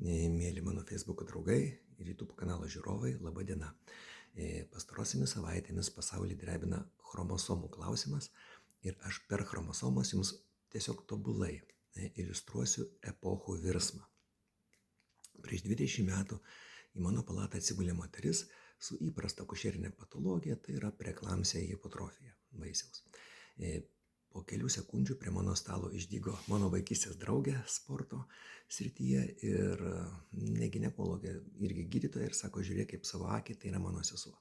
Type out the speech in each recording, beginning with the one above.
Mėly mano Facebook draugai ir YouTube kanalo žiūrovai, laba diena. Pastarosiamis savaitėmis pasaulį drebina chromosomų klausimas ir aš per chromosomas jums tiesiog tobulai iliustruosiu epochų virsmą. Prieš 20 metų į mano palatą atsigulė moteris su įprasta akušerinė patologija, tai yra preeklamsija hipotrofija vaisiaus. Po kelių sekundžių prie mano stalo išdygo mano vaikystės draugė sporto srityje ir ne ginekologė, irgi gydytoja ir sako, žiūrėk kaip savo akį, tai yra mano sesuo.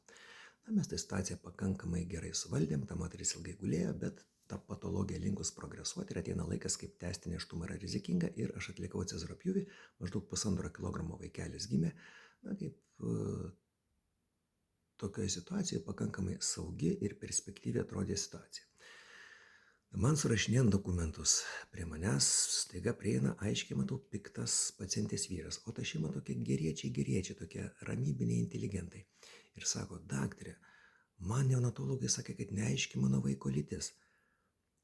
Mes tą situaciją pakankamai gerai suvaldėm, ta moteris ilgai gulėjo, bet ta patologija linkus progresuoti ir ateina laikas, kaip tęsti nėštumą yra rizikinga ir aš atlikau cezario pjūvį, maždaug 1,5 kilogramo vaikelis gimė, kaip tokioje situacijoje pakankamai saugi ir perspektyviai atrodė situacija. Man surašinėjant dokumentus, prie manęs staiga prieina, aiškiai matau, piktas pacientės vyras, o ta šeima tokie geriečiai, tokie ramybiniai inteligentai. Ir sako, daktarė, man neonatologai sakė, kad neaiški mano vaiko lytis.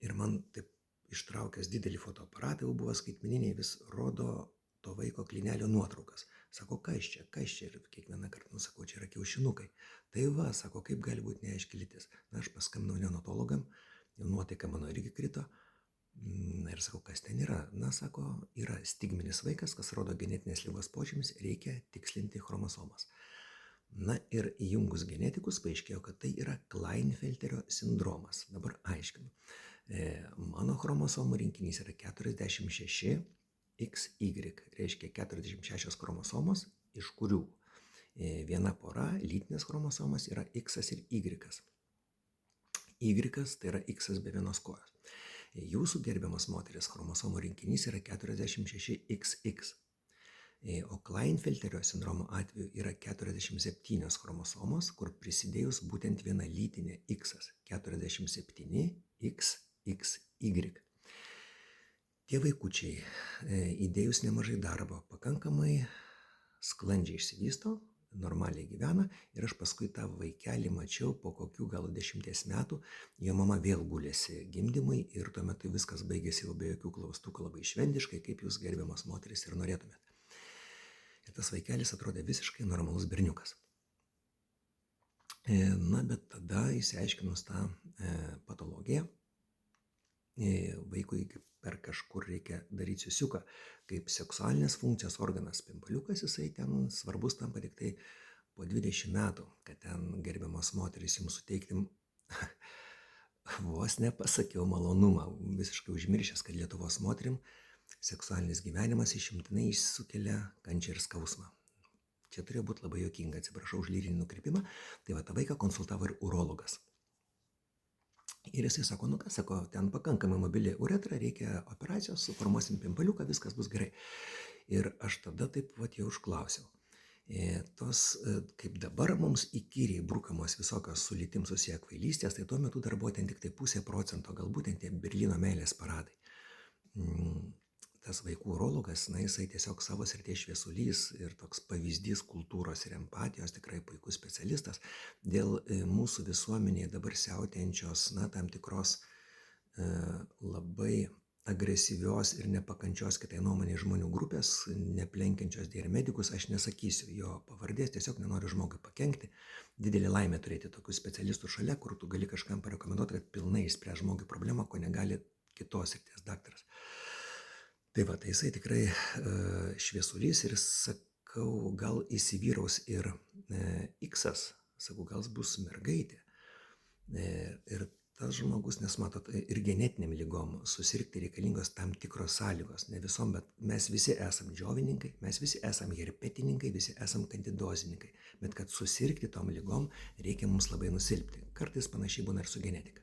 Ir man taip ištraukęs didelį fotoaparatą, jau buvo skaitmeniniai, vis rodo to vaiko klinelio nuotraukas. Sako, kas čia? Ir kiekvieną kartą sakau, čia yra kiaušinukai. Tai va, sako, kaip gali būti neaiški lytis. Na, aš paskambinau neonatologam. Jau nuotaika mano irgi krito. Ir sakau, kas ten yra? Na, sako, yra stigminis vaikas, kas rodo genetinės ligos požymis, reikia tikslinti chromosomas. Na ir įjungus genetikus paaiškėjo, kad tai yra Klinefelterio sindromas. Dabar aiškinu. Mano chromosomų rinkinys yra 46XY, reiškia 46 chromosomos, iš kurių viena pora, lytinės chromosomas, yra X ir Y. Y tai yra X be vienos kojos. Jūsų gerbiamas moteris chromosomų rinkinys yra 46XX. O Klinefelterio sindromo atveju yra 47 chromosomos, kur prisidėjus būtent viena lytinė X, 47XXY. Tie vaikučiai, įdėjus nemažai darbo, pakankamai sklandžiai išsivysto, normaliai gyvena ir aš paskui tą vaikelį mačiau po kokių gal 10 metų, jo mama vėl gulėsi gimdymui ir tuo metu viskas baigėsi jau be jokių klaustukų, labai šventiškai, kaip jūs gerbiamas moteris ir norėtumėt. Ir tas vaikelis atrodė visiškai normalus berniukas. Na, bet tada įsiaiškinus tą patologiją, vaikui per kažkur reikia daryti siusiuką, kaip seksualinės funkcijos organas pimpaliukas, jisai ten svarbus tampa tik tai po 20 metų, kad ten gerbiamas moteris jums suteikti, vos nepasakiau malonumą, visiškai užmiršęs, kad Lietuvos moterim seksualinis gyvenimas išimtinai sukelia kančią ir skausmą. Čia turėjo būti labai juokinga, atsiprašau už lyrinį nukrypimą, tai va tą vaiką konsultavo ir urologas. Ir jisai sako, nu ką, sako, ten pakankamai mobili uretra, reikia operacijos, suformuosim pimpaliuką, viskas bus gerai. Ir aš tada taip vat jau užklausiau. Tos, kaip dabar mums įkyriai brukamos visokios su lytim susiję kvailystės, tai tuo metu dar buvo ten tik tai 0,5%, galbūt ten tie Berlyno meilės paradai. Tas vaikų urologas, na, jisai tiesiog savo srities šviesulys ir toks pavyzdys kultūros ir empatijos, tikrai puikus specialistas, dėl mūsų visuomenėje dabar siautėjančios, na, tam tikros labai agresyvios ir nepakančios kitai nuomonė žmonių grupės, neplenkiančios dėr medikus, aš nesakysiu jo pavardės, tiesiog nenoriu žmogui pakenkti. Didelė laimė turėti tokių specialistų šalia, kur tu gali kažkam parekomenduoti, kad pilnai išspręs žmogui problemą, ko negali kitos srities daktaras. Tai va, tai jisai tikrai šviesulys ir sakau, gal įsivyraus ir X-as, sakau, gal bus mergaitė. Ir tas žmogus, nes matot, ir genetiniam lygom susirgti reikalingos tam tikros sąlygos, ne visom, bet mes visi esam džiovininkai, mes visi esam herpetininkai, visi esam kandidozininkai, bet kad susirgti tom lygom reikia mums labai nusilpti. Kartais panašiai būna ir su genetika.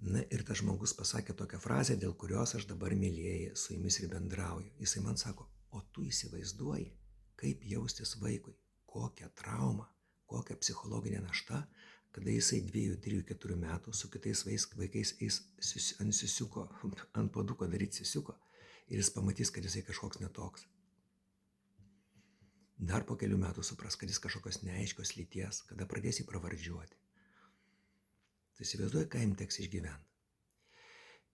Na ir tas žmogus pasakė tokią frazę, dėl kurios aš dabar, mielieji, su jumis ir bendrauju. Jisai man sako, o tu įsivaizduoji, kaip jaustis vaikui, kokią traumą, kokią psichologinę naštą, kada jisai 2, 3, 4 metų su kitais vaikais eis ant sisiuko, ant paduko daryti sisiuko ir jis pamatys, kad jisai kažkoks netoks. Dar po kelių metų supras, kad jis kažkokios neaiškios lyties, kada pradės jį pravardžiuoti. Tai įsivaizduoja, ką jam teks išgyventi.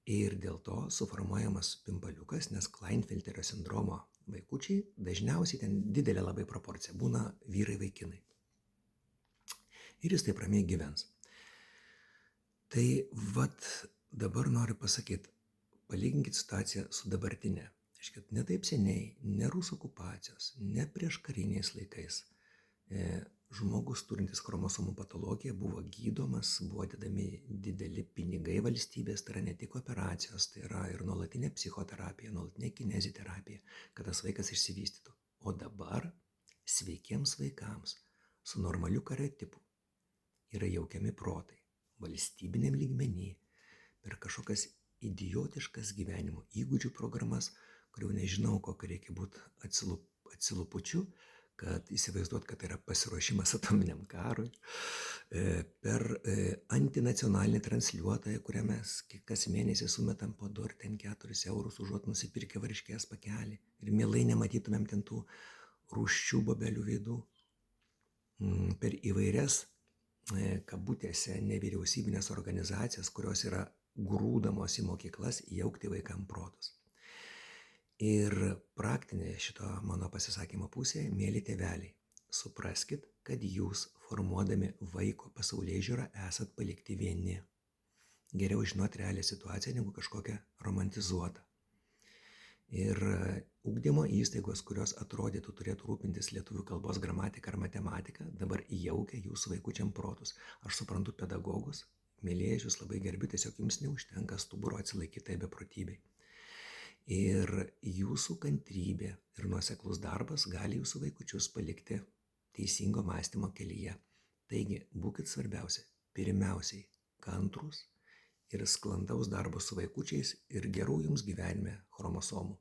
Ir dėl to suformuojamas pimpaliukas, nes Klinefelterio sindromo vaikučiai, dažniausiai ten didelė labai proporcija, būna vyrai vaikinai. Ir jis taip ramiai gyvens. Tai vat dabar noriu pasakyti, palyginkit situaciją su dabartinė. Aiškiai, ne taip seniai, ne rusų okupacijos, ne prieš kariniais laikais. Žmogus turintis chromosomų patologiją buvo gydomas, buvo dedami dideli pinigai valstybės, tai yra ne tik operacijos, tai yra ir nuolatinė psichoterapija, nuolatinė kineziterapija, kad tas vaikas išsivystytų. O dabar sveikiems vaikams su normaliu kariotipu yra jaukiami protai, valstybiniam lygmenį, per kažkokias idiotiškas gyvenimo įgūdžių programas, kurių nežinau, kokio reikia būti atsilupučiu, kad įsivaizduot, kad tai yra pasiruošimas atominiam karui, per antinacionalinį transliuotoją, kurią mes kas mėnesį sumetam po 2 ar 4 eurus, užuot nusipirkę varškės pakelį ir mielai nematytumėm ten tų rūsčių bobelių veidų, per įvairias kabutėse nevyriausybinės organizacijas, kurios yra grūdamos į mokyklas jaukti vaikam protus. Ir praktinė šito mano pasisakymo pusė, mėly tėveliai, supraskit, kad jūs formuodami vaiko pasaulėžiūrą esat palikti vieni. Geriau žinot realią situaciją negu kažkokią romantizuotą. Ir ugdymo įstaigos, kurios atrodytų turėtų rūpintis lietuvių kalbos gramatika ar matematika, dabar jaukia jūsų vaikučiam protus. Aš suprantu pedagogus, mylėjus jūs labai gerbiu, tiesiog jums neužtenka stuburo atsilaikyti tai beprotybei. Ir jūsų kantrybė ir nuoseklus darbas gali jūsų vaikučius palikti teisingo mąstymo kelyje. Taigi, būkit svarbiausia, pirmiausiai kantrūs ir sklandaus darbo su vaikučiais ir gerų jums gyvenime chromosomų.